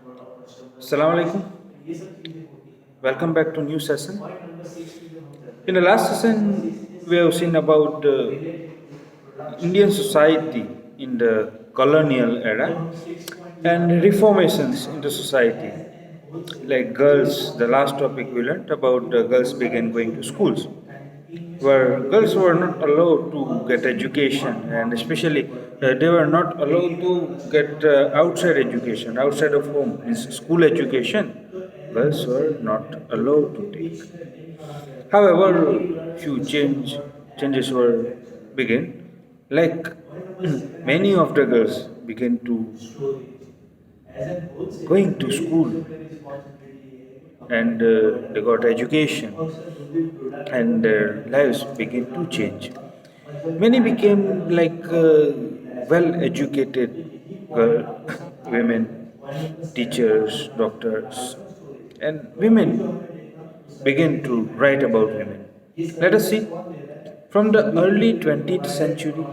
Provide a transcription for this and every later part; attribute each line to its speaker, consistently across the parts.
Speaker 1: Assalamu alaikum. Welcome back to new session. In the last session, we have seen about Indian society in the colonial era and reformations in the society. Like girls, the last topic we learned about girls began going to schools, where girls were not allowed to get education, and especially they were not allowed to get outside education, outside of home, means school education. Girls were not allowed to take. However, few changes were began. Like many of the girls began to going to school and they got education and their lives began to change. Many became like well educated women, teachers, doctors, and women began to write about women. Let us see. From the early 20th century,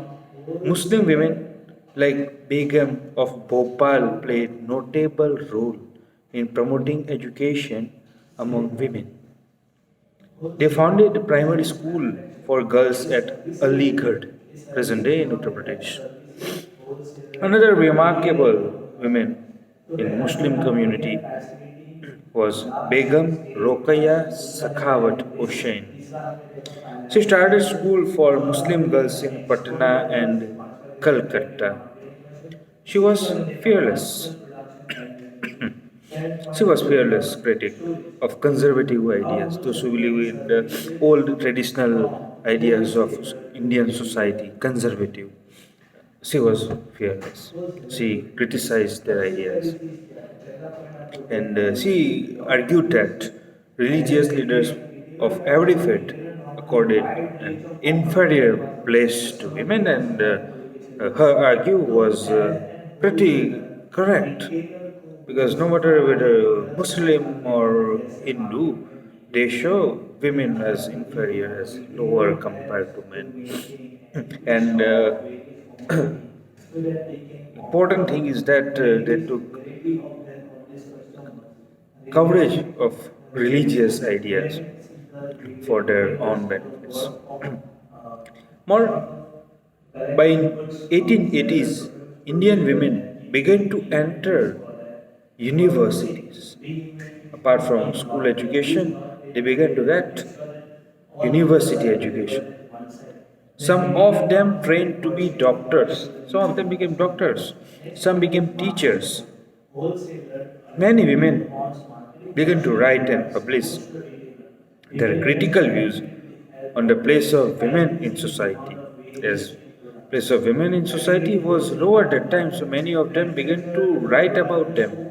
Speaker 1: Muslim women like Begum of Bhopal played notable role in promoting education among women. They founded a primary school for girls at Aligarh, present day in Uttar Pradesh. Another remarkable woman in Muslim community was Begum Rokeya Sakhawat Hossain. She started school for Muslim girls in Patna and Calcutta. She was fearless. She was fearless critic of conservative ideas, those who believe in the old traditional ideas of Indian society, conservative. She was fearless. She criticized their ideas. And she argued that religious leaders of every faith accorded an inferior place to women, and her argue was pretty correct because no matter whether Muslim or Hindu, they show women as inferior, as lower compared to men. And important thing is that they took coverage of religious ideas for their own benefits. More, by 1880s, Indian women began to enter universities. Apart from school education, they began to get university education. Some of them trained to be doctors. Some of them became doctors. Some became teachers. Many women began to write and publish their critical views on the place of women in society. As place of women in society was low at that time, so many of them began to write about them.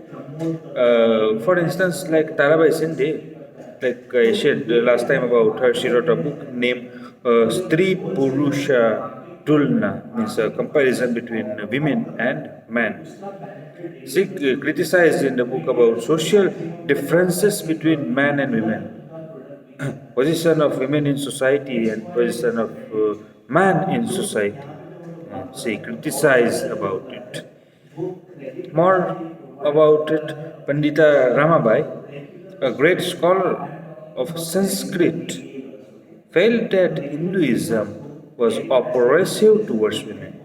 Speaker 1: For instance, like Tarabai Sinde, like I said last time about her, she wrote a book named Stri Purusha Tulna, means a comparison between women and men. She criticized in the book about social differences between men and women, position of women in society and position of man in society. And she criticized about it. More about it, Pandita Ramabai, a great scholar of Sanskrit, felt that Hinduism was oppressive towards women.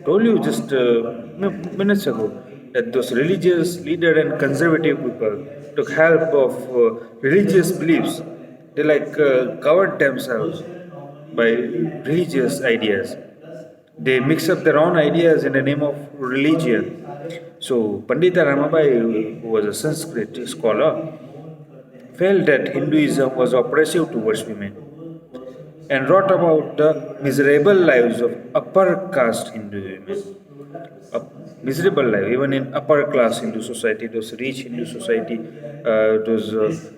Speaker 1: Told you just minutes ago that those religious leader and conservative people took help of religious beliefs. They like covered themselves by religious ideas. They mix up their own ideas in the name of religion. So Pandita Ramabai, who was a Sanskrit scholar, felt that Hinduism was oppressive towards women and wrote about the miserable lives of upper caste Hindu women. A miserable life, even in upper class Hindu society, those rich Hindu society, those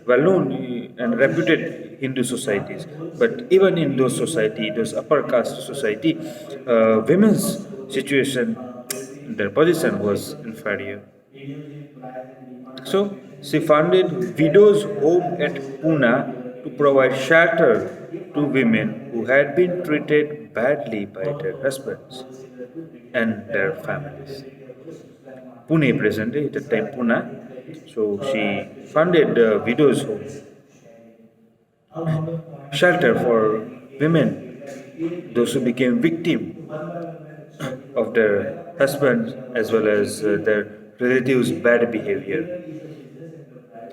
Speaker 1: well known and reputed Hindu societies. But even in those society, those upper caste society, women's situation, their position was inferior. So she founded Widows' Home at Pune to provide shelter to women who had been treated badly by their husbands and their families. Pune presently, at the time Pune. So she founded widows' home, shelter for women, those who became victim of their husbands as well as their relatives' bad behavior.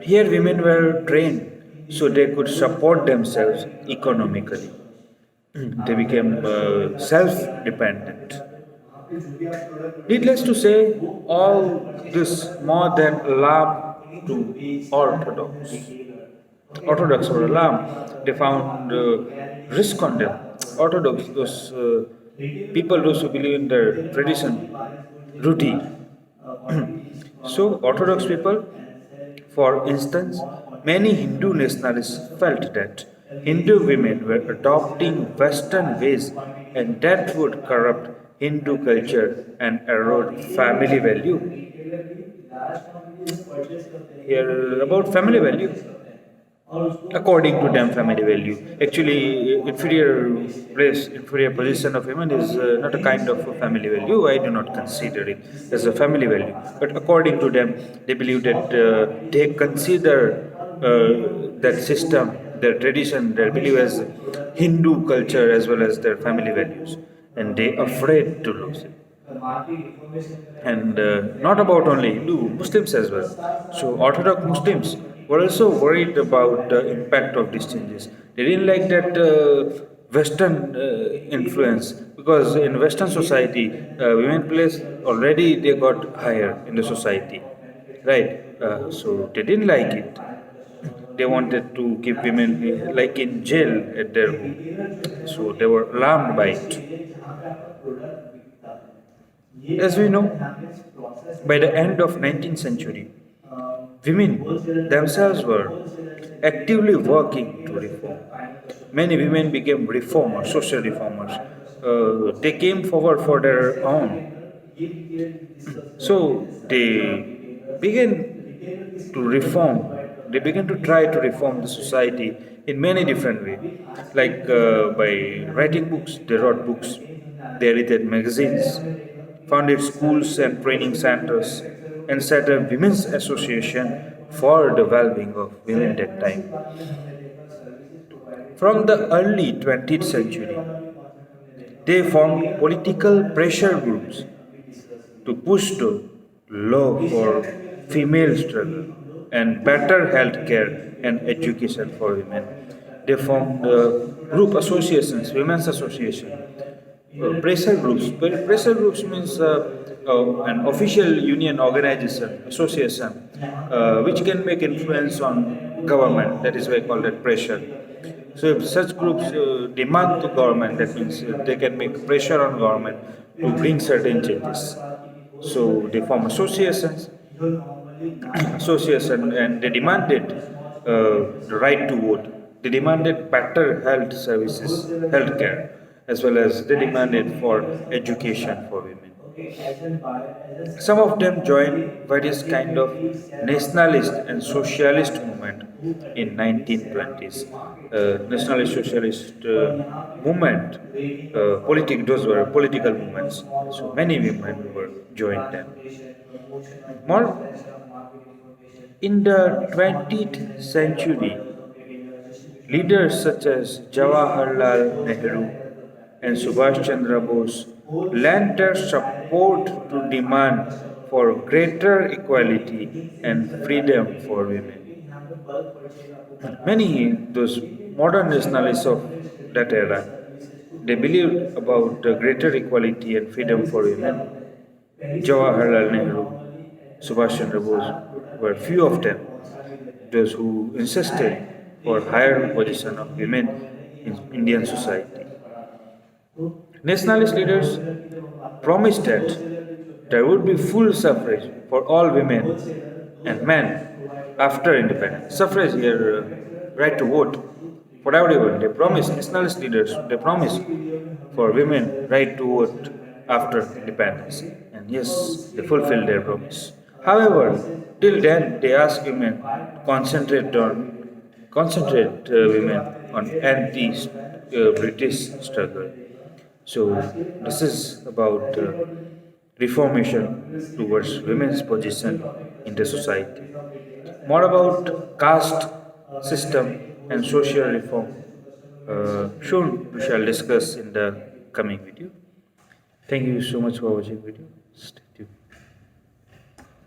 Speaker 1: Here, women were trained so they could support themselves economically. They became self dependent. Needless to say, all this more than alarm to Orthodox or alarm. They found risk on them. Orthodox, those people, those who believe in their tradition, routine. So, Orthodox people, for instance, many Hindu nationalists felt that Hindu women were adopting Western ways and that would corrupt Hindu culture and erode family value. Here, about family value, according to them family value, actually inferior position of women is not a kind of a family value. I do not consider it as a family value, but according to them they believe that they consider that system, their tradition, their belief as Hindu culture as well as their family values, and they afraid to lose it. And not about only Hindu, Muslims as well. So Orthodox Muslims were also worried about the impact of these changes. They didn't like that Western influence because in Western society, women place already they got higher in the society, right? So they didn't like it. They wanted to keep women like in jail at their home. So they were alarmed by it. As we know, by the end of 19th century, women themselves were actively working to reform. Many women became reformers, social reformers. They came forward for their own. So they began to reform. They began to try to reform the society in many different ways, like by writing books. They wrote books. They edited magazines, founded schools and training centers, and set a women's association for the well-being of women that time. From the early 20th century, they formed political pressure groups to push the law for female struggle and better health care and education for women. They formed group associations, women's association, pressure groups. Pressure groups means an official union organization, association, which can make influence on government. That is why I call that pressure. So if such groups demand to government, that means they can make pressure on government to bring certain changes. So they form association, and they demanded the right to vote. They demanded better health services, health care, as well as they demanded for education for women. Some of them joined various kind of nationalist and socialist movement in 1920s. Nationalist socialist movement, those were political movements. So many women were joined them. More in the 20th century, leaders such as Jawaharlal Nehru and Subhash Chandra Bose lent their support to demand for greater equality and freedom for women. Many those modern nationalists of that era, they believed about the greater equality and freedom for women. Jawaharlal Nehru, Subhash Chandra Bose were few of them, those who insisted for higher position of women in Indian society. Nationalist leaders promised that there would be full suffrage for all women and men after independence. Suffrage here, right to vote for everyone. They promised, nationalist leaders, they promised for women right to vote after independence. And yes, they fulfilled their promise. However, till then, they asked women to concentrate women on anti-British struggle. So this is about reformation towards women's position in the society. More about caste system and social reform. Soon we shall discuss in the coming video. Thank you so much for watching video.